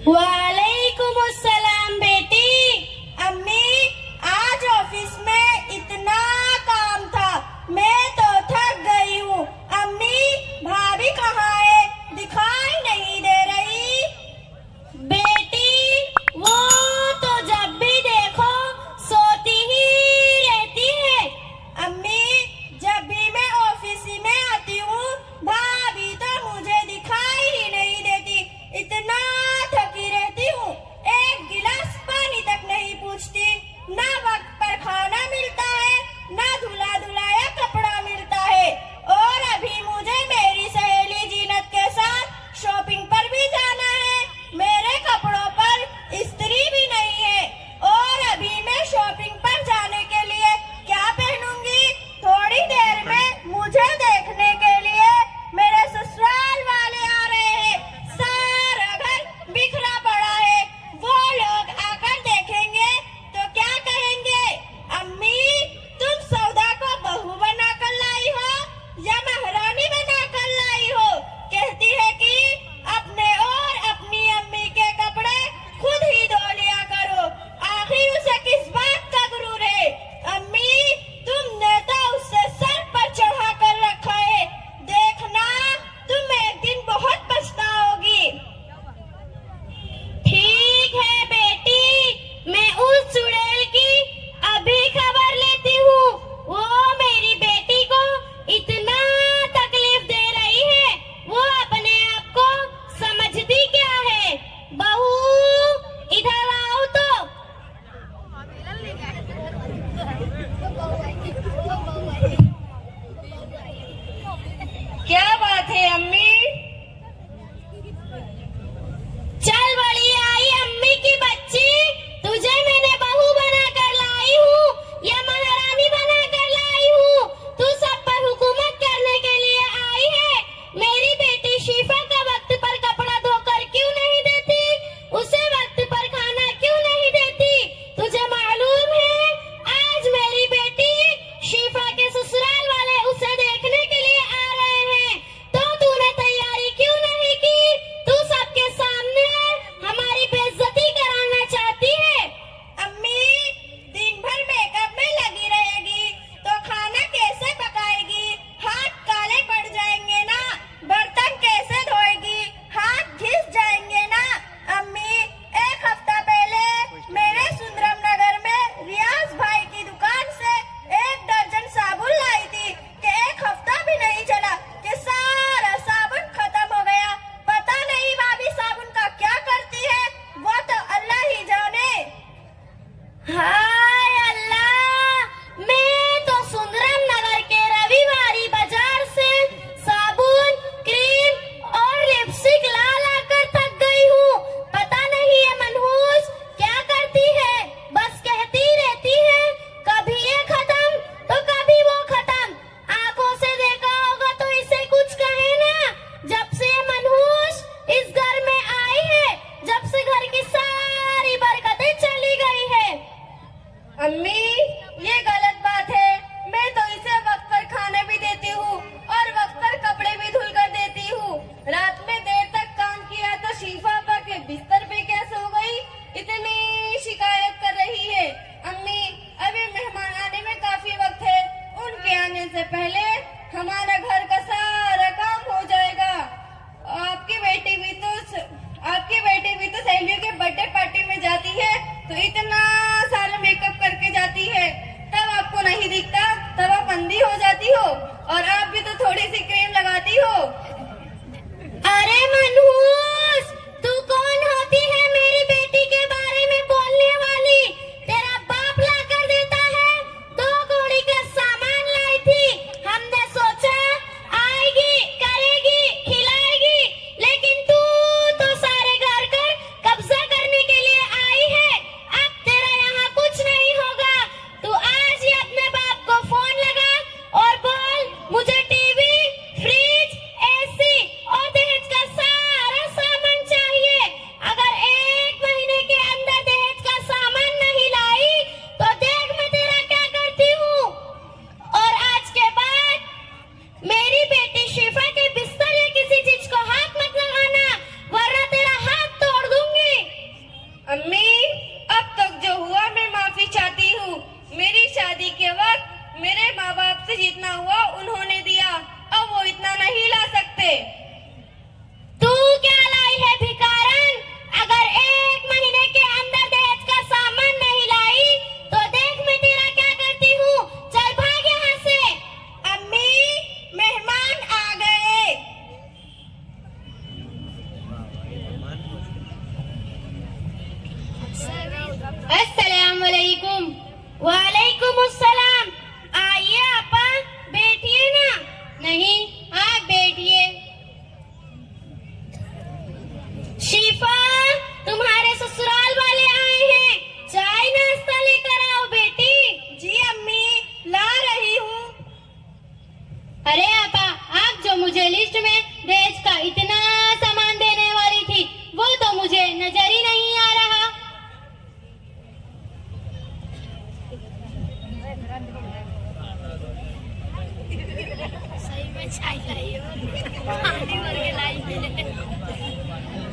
वालेकुम अस्सलाम बेटी। अम्मी, आज ऑफिस में इतना काम था, मैं तो थक गई हूँ। अम्मी, भाभी कहाँ है? दिखाई नहीं दे रही। बेटी, वो तो जब भी देखो सोती ही रहती है। अम्मी, जब भी मैं ऑफिस में आती हूँ, भाभी तो मुझे दिखाई ही नहीं देती। इतना थकी रहती हूँ, एक गिलास पानी तक नहीं पूछती। ना वक्त पर खाना मिलता है, ना धुला धुलाया कपड़ा मिलता है। और अभी मुझे मेरी सहेली जीनत के साथ शॉपिंग पर भी जाना है। मेरे कपड़ों पर इस्त्री भी नहीं है। और अभी मैं शॉपिंग पर जाने के लिए क्या पहनूंगी? थोड़ी देर में मुझे देखने के लिए मेरे ससुराल वाले आ रहे हैं। सारा घर बिखरा पड़ा है। वो लोग आकर देखेंगे तो क्या कहेंगे? अम्मी, तुम सौदा को बहू बनाकर लाई हो या महारानी बनाकर लाई हो? कहती है कि अपने और अपनी अम्मी के कपड़े खुद ही धो लिया करो। आखिर उसे किस बात का गुरूर है? अम्मी, तुमने तो उससे सर पर चढ़ा कर रखा है। देखना, तुम एक दिन बहुत पछताओगी। ठीक है बेटी, मैं उस चुड़ैल की अभी खबर लेती हूँ। वो मेरी बेटी को इतना तकलीफ दे रही है, वो अपने आप को समझती क्या है? बहू, इधर आओ तो। क्या बात है अम्मी? चल बड़ी आई अम्मी की बच्ची, तुझे मैंने बहू बना कर लाई हूँ या महारानी बना कर लाई हूँ? तू सब पर हुकूमत करने के लिए आई है। मेरी बेटी शिफा का वक्त पर कपड़ा धोकर क्यों नहीं देती? उसे वक्त पर खाना क्यों नहीं देती? तुझे मालूम है, आज मेरी बेटी शिफा के ससुराल वाले उसे देखने के लिए आ रहे हैं, तो तूने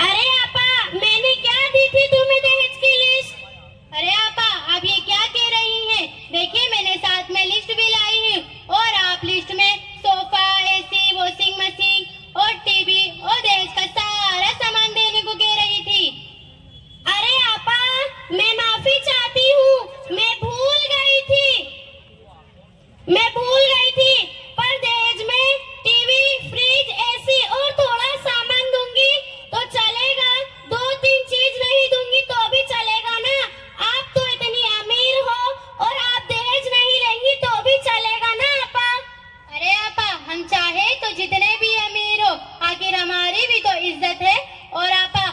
अरे आपा, मैंने क्या दी थी तुम्हें दहेज की लिस्ट? अरे आपा, आप ये क्या कह रही हैं? देखिए मैंने साथ में लिस्ट भी लाई है और आप लिस्ट में सोफा, एसी, वॉशिंग मशीन और टीवी और दहेज का सारा सामान देने को कह रही थी। अरे आपा, मैं माफी चाहती हूँ, मैं भूल गई थी, पर दहेज में टीवी, फ्रिज, एसी और थोड़ा सामान दूंगी तो चलेगा, 2-3 चीज नहीं दूंगी तो भी चलेगा ना? आप तो इतनी अमीर हो और आप दहेज नहीं लेंगी तो भी चलेगा ना आपा? अरे आपा, हम चाहे तो जितने भी अमीर हो, आखिर हमारी भी तो इज्जत है। और आपा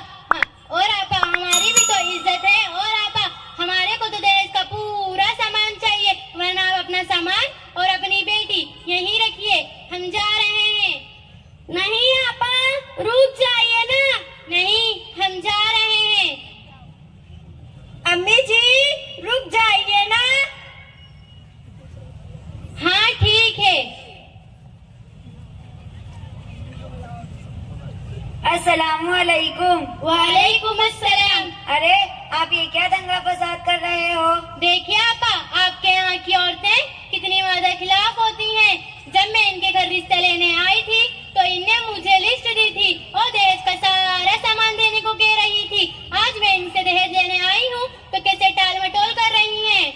हमारी भी तो इज्जत है। और आपा, हमारे को तो दहेज का पूरा सामान चाहिए, वरना आप अपना सामान और अपनी बेटी यहीं रखिए, हम जा रहे हैं। नहीं आपा, रुक जाइए ना। नहीं, हम जा रहे हैं। अम्मी जी, रुक जाइए ना। हाँ ठीक है। अस्सलामुअलैकुम। वालेकुम अस्सलाम। अरे आप ये क्या दंगा फसाद कर रहे हो? देखिए आपा, आपके यहाँ की औरतें कितनी वादा खिलाफ होती हैं। जब मैं इनके घर रिश्ते लेने आई थी तो इनने मुझे लिस्ट दी थी और दहेज का सारा सामान देने को कह रही थी। आज मैं इनसे दहेज लेने आई हूँ तो कैसे टाल मटोल कर रही हैं।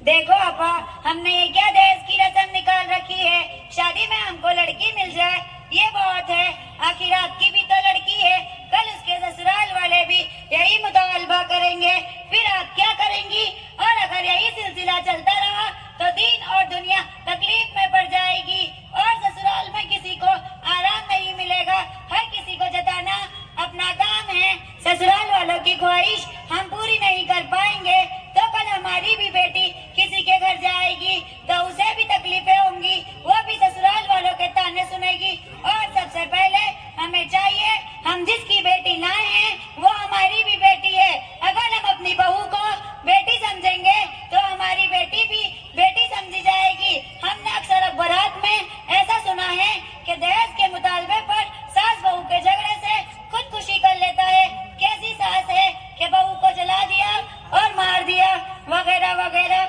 देखो अपा, हमने ये क्या दहेज की रस्म निकाल रखी है? शादी में हमको लड़की मिल जाए ये बहुत है, आखिर आपकी भी तो लड़की है। कल उसके ससुराल वाले भी यही मुतालबा करेंगे, फिर आप क्या करेंगी? और अगर यही सिलसिला चलता रहा तो दीन और दुनिया तकलीफ में पड़ जाएगी और ससुराल में किसी को आराम नहीं मिलेगा। हर किसी को जताना अपना काम है। ससुराल वालों की ख्वाहिश हम पूरी नहीं कर पाएंगे तो कल हमारी भी बेटी किसी के घर जाएगी तो उसे भी तकलीफें होंगी, वो भी ससुराल वालों के ताने सुनेगी। और सबसे पहले हमें चाहिए, हम जिसकी बेटी लाए हैं वो हमारी भी बेटी है। अगर हम अपनी बहू को बेटी समझेंगे तो हमारी बेटी भी बेटी समझी जाएगी। हमने अक्सर अखबारात में ऐसा सुना है कि दहेज के मुतालबे पर सास बहू के झगड़े से खुदकुशी कर लेता है। कैसी सास है कि बहू को जला दिया और मार दिया वगैरह वगैरह।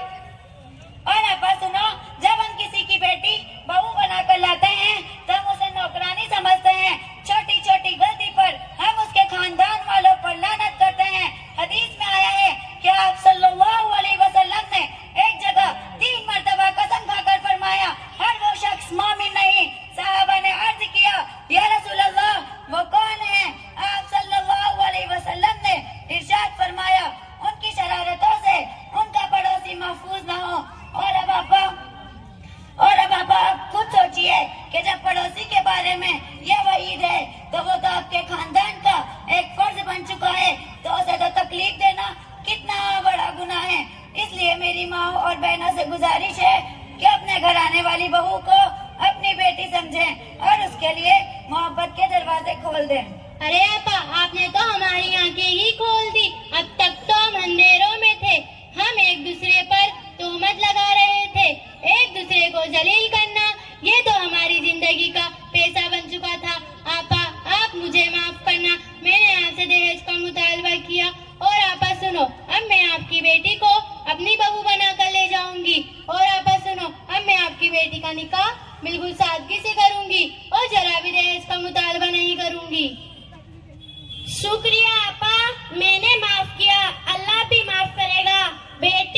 और आपा सुनो, जब हम किसी की बेटी बहू बनाकर लाते हैं तो हम उसे नौकरानी समझते हैं। छोटी छोटी गलती पर हम उसके खानदान वालों पर लानत करते हैं। हदीस में आया है कि आप सल्लल्लाहु अलैहि वसल्लम ने एक जगह 3 मरतबा कसम खाकर फरमाया, हर वो शख्स मोमिन नहीं। साहबा ने अर्ज किया, या रसूल अल्लाह, वो कौन है? आप सल्लल्लाहु अलैहि वसल्लम ने इरशाद फरमाया, उनकी शरारतों से उनका पड़ोसी महफूज न हो। और अब आप खुद सोचिए कि जब पड़ोसी के बारे में यह वईद है तो वो तो आपके खानदान का एक फर्ज बन चुका है, तो उसे तो तकलीफ देना कितना बड़ा गुनाह है। इसलिए मेरी माँ और बहनों से गुजारिश है कि अपने घर आने वाली बहू को अपनी बेटी समझें और उसके लिए मोहब्बत के दरवाजे खोल दें। अरे आपा, आपने तो हमारी आंखें ही खोल दी। अब तक तो हम अंधेरों में थे, हम एक दूसरे पर तोहमत लगा रहे थे। एक दूसरे को जलील करना ये तो हमारी जिंदगी का पेशा बन चुका था। आपा, आप मुझे माफ करना, मैंने आपसे दहेज का मुतालबा किया। और आपा सुनो, अब मैं आपकी बेटी को अपनी बहू बनाकर ले जाऊंगी। और आपा सुनो, अब मैं आपकी बेटी का निकाह बिल्कुल सादगी से करूंगी और जरा भी दहेज का मुतालबा नहीं करूंगी। शुक्रिया आपा, मैंने माफ किया, अल्लाह भी माफ करेगा। बेटी